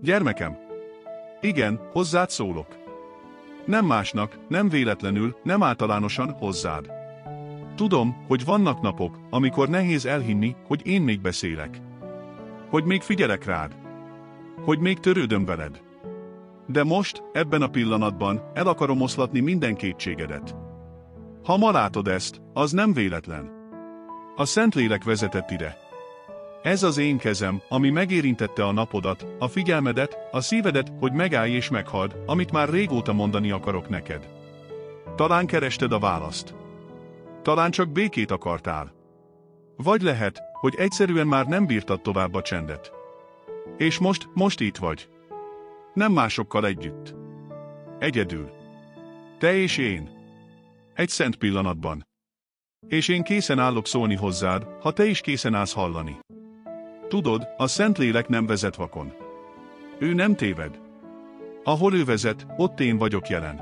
Gyermekem! Igen, hozzád szólok. Nem másnak, nem véletlenül, nem általánosan hozzád. Tudom, hogy vannak napok, amikor nehéz elhinni, hogy én még beszélek. Hogy még figyelek rád. Hogy még törődöm veled. De most, ebben a pillanatban, el akarom oszlatni minden kétségedet. Ha ma látod ezt, az nem véletlen. A Szentlélek vezetett ide. Ez az én kezem, ami megérintette a napodat, a figyelmedet, a szívedet, hogy megállj és meghalld, amit már régóta mondani akarok neked. Talán kerested a választ. Talán csak békét akartál. Vagy lehet, hogy egyszerűen már nem bírtad tovább a csendet. És most itt vagy. Nem másokkal együtt. Egyedül. Te és én. Egy szent pillanatban. És én készen állok szólni hozzád, ha te is készen állsz hallani. Tudod, a Szentlélek nem vezet vakon. Ő nem téved. Ahol ő vezet, ott én vagyok jelen.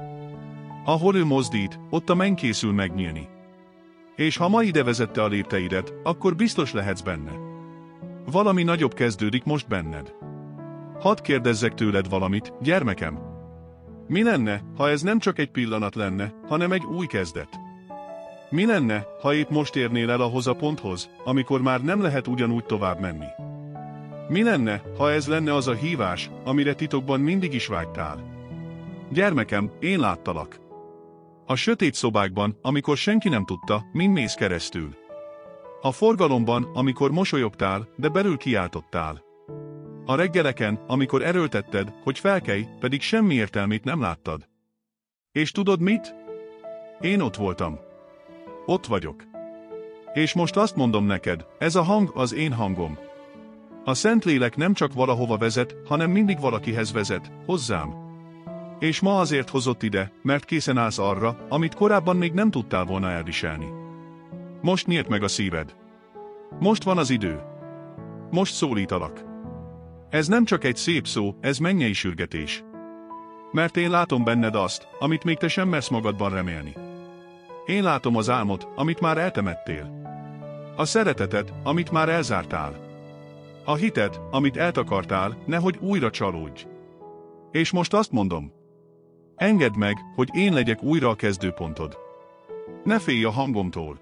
Ahol ő mozdít, ott a menny készül megnyílni. És ha ma ide vezette a lépteidet, akkor biztos lehetsz benne. Valami nagyobb kezdődik most benned. Hadd kérdezzek tőled valamit, gyermekem. Mi lenne, ha ez nem csak egy pillanat lenne, hanem egy új kezdet? Mi lenne, ha épp most érnél el ahhoz a ponthoz, amikor már nem lehet ugyanúgy tovább menni? Mi lenne, ha ez lenne az a hívás, amire titokban mindig is vágytál? Gyermekem, én láttalak. A sötét szobákban, amikor senki nem tudta, min mész keresztül. A forgalomban, amikor mosolyogtál, de belül kiáltottál. A reggeleken, amikor erőltetted, hogy felkelj, pedig semmi értelmét nem láttad. És tudod mit? Én ott voltam. Ott vagyok. És most azt mondom neked, ez a hang az én hangom. A Szentlélek nem csak valahova vezet, hanem mindig valakihez vezet, hozzám. És ma azért hozott ide, mert készen állsz arra, amit korábban még nem tudtál volna elviselni. Most nyílt meg a szíved. Most van az idő. Most szólítalak. Ez nem csak egy szép szó, ez mennyei sürgetés. Mert én látom benned azt, amit még te sem mersz magadban remélni. Én látom az álmot, amit már eltemettél. A szeretetet, amit már elzártál. A hitet, amit eltakartál, nehogy újra csalódj. És most azt mondom. Engedd meg, hogy én legyek újra a kezdőpontod. Ne félj a hangomtól.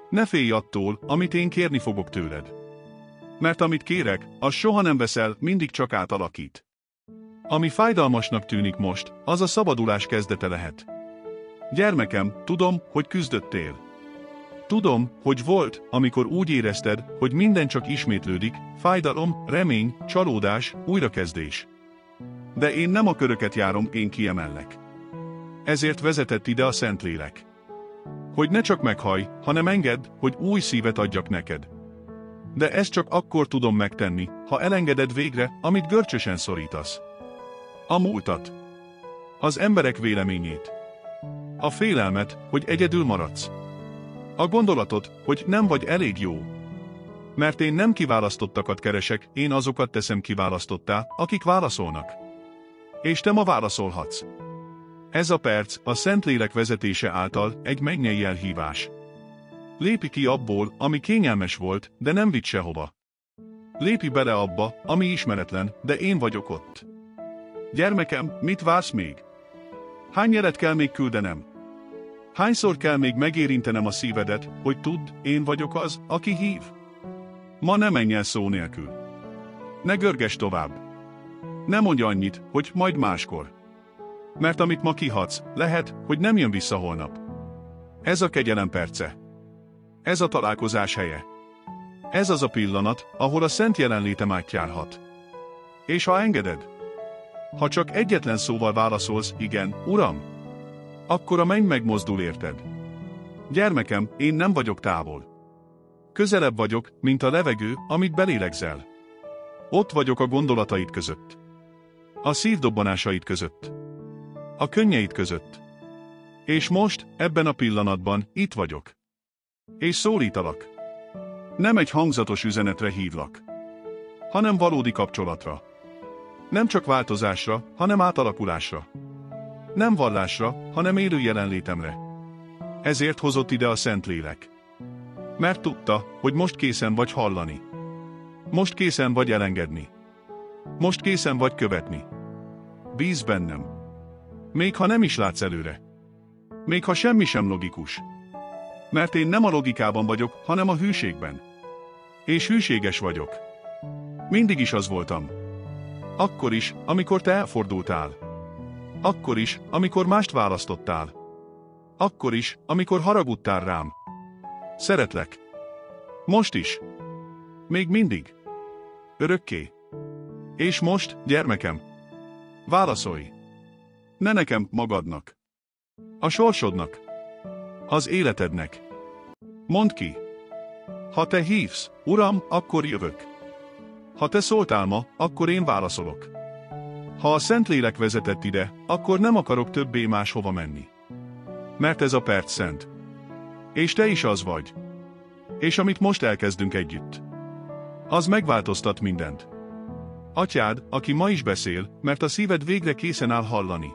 Ne félj attól, amit én kérni fogok tőled. Mert amit kérek, az soha nem veszel, mindig csak átalakít. Ami fájdalmasnak tűnik most, az a szabadulás kezdete lehet. Gyermekem, tudom, hogy küzdöttél. Tudom, hogy volt, amikor úgy érezted, hogy minden csak ismétlődik, fájdalom, remény, csalódás, újrakezdés. De én nem a köröket járom, én kiemellek. Ezért vezetett ide a Szentlélek. Hogy ne csak meghallj, hanem engedd, hogy új szívet adjak neked. De ezt csak akkor tudom megtenni, ha elengeded végre, amit görcsösen szorítasz. A múltat. Az emberek véleményét. A félelmet, hogy egyedül maradsz. A gondolatot, hogy nem vagy elég jó. Mert én nem kiválasztottakat keresek, én azokat teszem kiválasztottá, akik válaszolnak. És te ma válaszolhatsz. Ez a perc, a Szentlélek vezetése által egy mennyei elhívás. Lépj ki abból, ami kényelmes volt, de nem vitt sehova. Lépj bele abba, ami ismeretlen, de én vagyok ott. Gyermekem, mit vársz még? Hány jelet kell még küldenem? Hányszor kell még megérintenem a szívedet, hogy tudd, én vagyok az, aki hív? Ma ne menj el szó nélkül. Ne görgess tovább. Ne mondj annyit, hogy majd máskor. Mert amit ma kihatsz, lehet, hogy nem jön vissza holnap. Ez a kegyelem perce. Ez a találkozás helye. Ez az a pillanat, ahol a szent jelenlétem átjárhat. És ha engeded, ha csak egyetlen szóval válaszolsz, igen, Uram, akkor a menny megmozdul érted. Gyermekem, én nem vagyok távol. Közelebb vagyok, mint a levegő, amit belélegzel. Ott vagyok a gondolataid között. A szívdobbanásaid között. A könnyeid között. És most, ebben a pillanatban, itt vagyok. És szólítalak. Nem egy hangzatos üzenetre hívlak, hanem valódi kapcsolatra. Nem csak változásra, hanem átalakulásra. Nem vallásra, hanem élő jelenlétemre. Ezért hozott ide a Szentlélek. Mert tudta, hogy most készen vagy hallani. Most készen vagy elengedni. Most készen vagy követni. Bízz bennem. Még ha nem is látsz előre. Még ha semmi sem logikus. Mert én nem a logikában vagyok, hanem a hűségben. És hűséges vagyok. Mindig is az voltam. Akkor is, amikor te elfordultál. Akkor is, amikor mást választottál. Akkor is, amikor haragudtál rám. Szeretlek. Most is. Még mindig. Örökké. És most, gyermekem. Válaszolj. Ne nekem, magadnak. A sorsodnak. Az életednek. Mondd ki. Ha te hívsz, Uram, akkor jövök. Ha te szóltál ma, akkor én válaszolok. Ha a Szentlélek vezetett ide, akkor nem akarok többé máshova menni. Mert ez a perc szent. És te is az vagy. És amit most elkezdünk együtt, az megváltoztat mindent. Atyád, aki ma is beszél, mert a szíved végre készen áll hallani.